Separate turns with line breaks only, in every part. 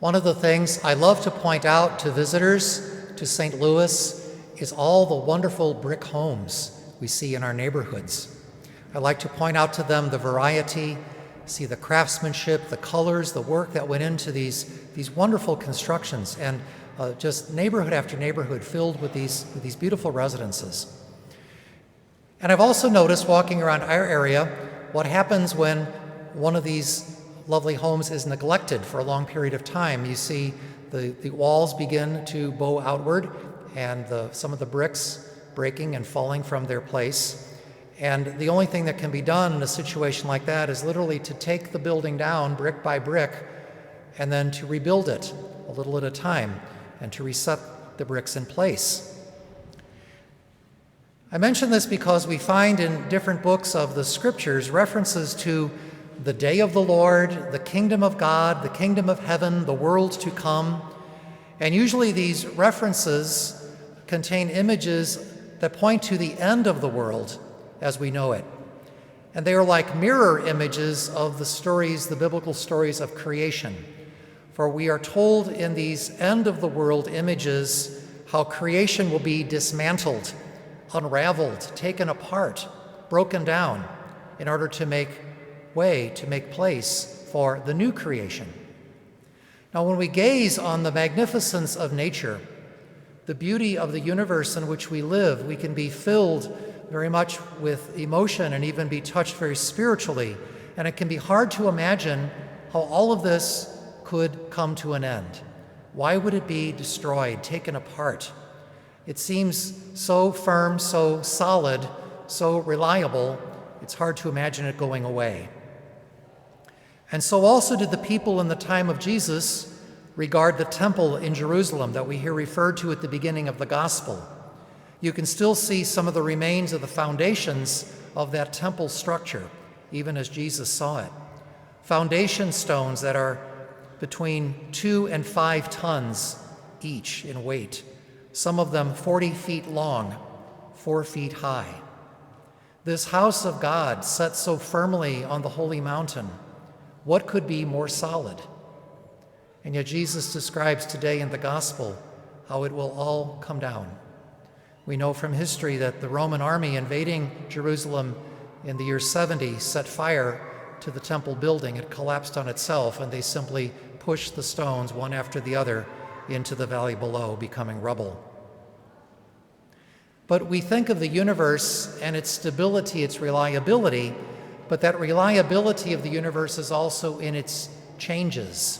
One of the things I love to point out to visitors to St. Louis is all the wonderful brick homes we see in our neighborhoods. I like to point out to them the variety, see the craftsmanship, the colors, the work that went into these wonderful constructions, and just neighborhood after neighborhood filled with these beautiful residences. And I've also noticed walking around our area what happens when one of these lovely homes is neglected for a long period of time. You see the walls begin to bow outward and some of the bricks breaking and falling from their place. And the only thing that can be done in a situation like that is literally to take the building down brick by brick and then to rebuild it a little at a time and to reset the bricks in place. I mention this because we find in different books of the scriptures references to the day of the Lord, the kingdom of God, the kingdom of heaven, the world to come. And usually these references contain images that point to the end of the world as we know it. And they are like mirror images of the stories, the biblical stories of creation. For we are told in these end of the world images how creation will be dismantled, unraveled, taken apart, broken down in order to make way, to make place for the new creation. Now, when we gaze on the magnificence of nature, the beauty of the universe in which we live, we can be filled very much with emotion and even be touched very spiritually. And it can be hard to imagine how all of this could come to an end. Why would it be destroyed, taken apart? It seems so firm, so solid, so reliable, it's hard to imagine it going away. And so also did the people in the time of Jesus regard the temple in Jerusalem that we hear referred to at the beginning of the gospel. You can still see some of the remains of the foundations of that temple structure, even as Jesus saw it. Foundation stones that are between 2 and 5 tons each in weight, some of them 40 feet long, 4 feet high. This house of God set so firmly on the holy mountain, what could be more solid? And yet Jesus describes today in the gospel how it will all come down. We know from history that the Roman army invading Jerusalem in the year 70 set fire to the temple building. It collapsed on itself, and they simply pushed the stones one after the other into the valley below, becoming rubble. But we think of the universe and its stability, its reliability, but that reliability of the universe is also in its changes,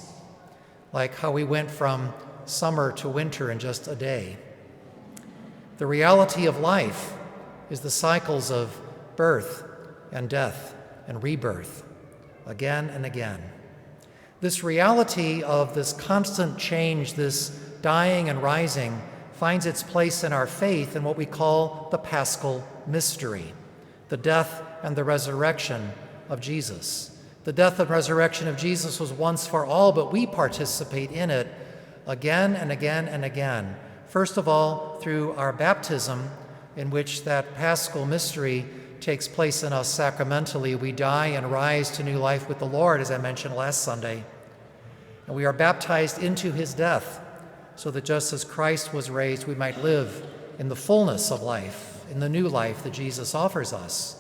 like how we went from summer to winter in just a day. The reality of life is the cycles of birth and death and rebirth, again and again. This reality of this constant change, this dying and rising, finds its place in our faith in what we call the Paschal mystery, the death and the resurrection of Jesus. The death and resurrection of Jesus was once for all, but we participate in it again and again and again. First of all, through our baptism, in which that Paschal mystery takes place in us sacramentally. We die and rise to new life with the Lord, as I mentioned last Sunday. And we are baptized into his death, so that just as Christ was raised, we might live in the fullness of life, in the new life that Jesus offers us.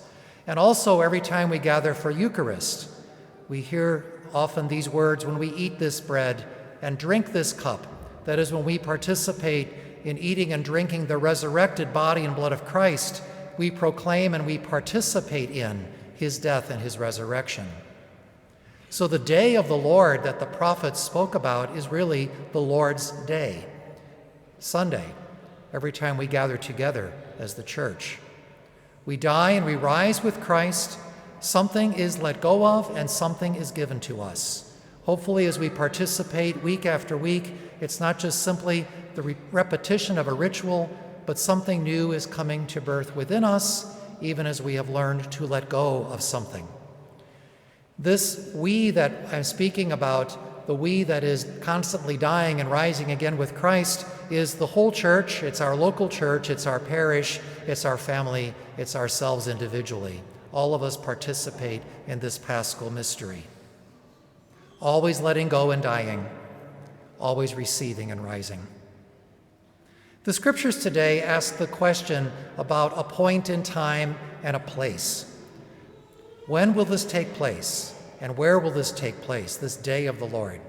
And also, every time we gather for Eucharist, we hear often these words, when we eat this bread and drink this cup. That is, when we participate in eating and drinking the resurrected body and blood of Christ, we proclaim and we participate in his death and his resurrection. So the day of the Lord that the prophets spoke about is really the Lord's Day, Sunday, every time we gather together as the church. We die and we rise with Christ. Something is let go of and something is given to us. Hopefully, as we participate week after week, it's not just simply the repetition of a ritual, but something new is coming to birth within us, even as we have learned to let go of something. This we that I'm speaking about, the we that is constantly dying and rising again with Christ, is the whole church. It's our local church, it's our parish, it's our family, it's ourselves individually. All of us participate in this Paschal mystery. Always letting go and dying, always receiving and rising. The scriptures today ask the question about a point in time and a place. When will this take place? And where will this take place, this day of the Lord?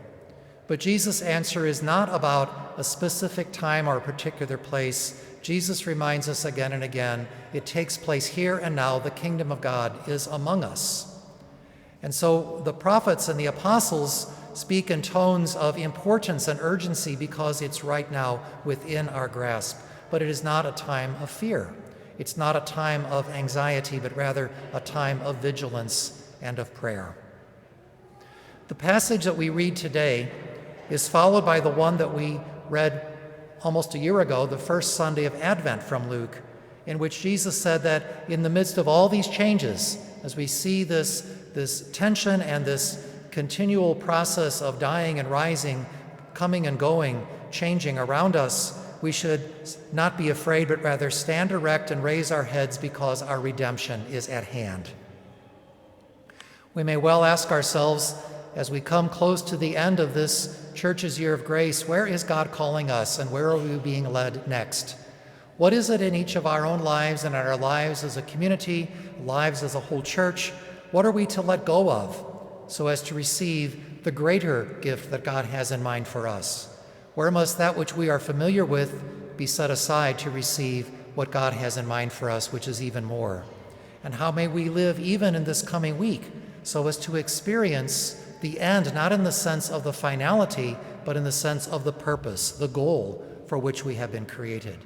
But Jesus' answer is not about a specific time or a particular place. Jesus reminds us again and again, it takes place here and now. The kingdom of God is among us. And so the prophets and the apostles speak in tones of importance and urgency because it's right now within our grasp. But it is not a time of fear. It's not a time of anxiety, but rather a time of vigilance and of prayer. The passage that we read today is followed by the one that we read almost a year ago, the first Sunday of Advent from Luke, in which Jesus said that in the midst of all these changes, as we see this tension and this continual process of dying and rising, coming and going, changing around us, we should not be afraid, but rather stand erect and raise our heads because our redemption is at hand. We may well ask ourselves, as we come close to the end of this church's year of grace, where is God calling us and where are we being led next? What is it in each of our own lives and in our lives as a community, lives as a whole church? What are we to let go of so as to receive the greater gift that God has in mind for us? Where must that which we are familiar with be set aside to receive what God has in mind for us, which is even more? And how may we live even in this coming week so as to experience the end, not in the sense of the finality, but in the sense of the purpose, the goal for which we have been created?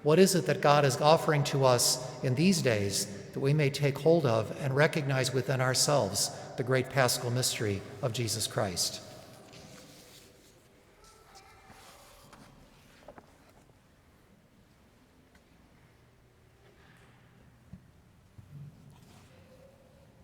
What is it that God is offering to us in these days that we may take hold of and recognize within ourselves the great paschal mystery of Jesus Christ?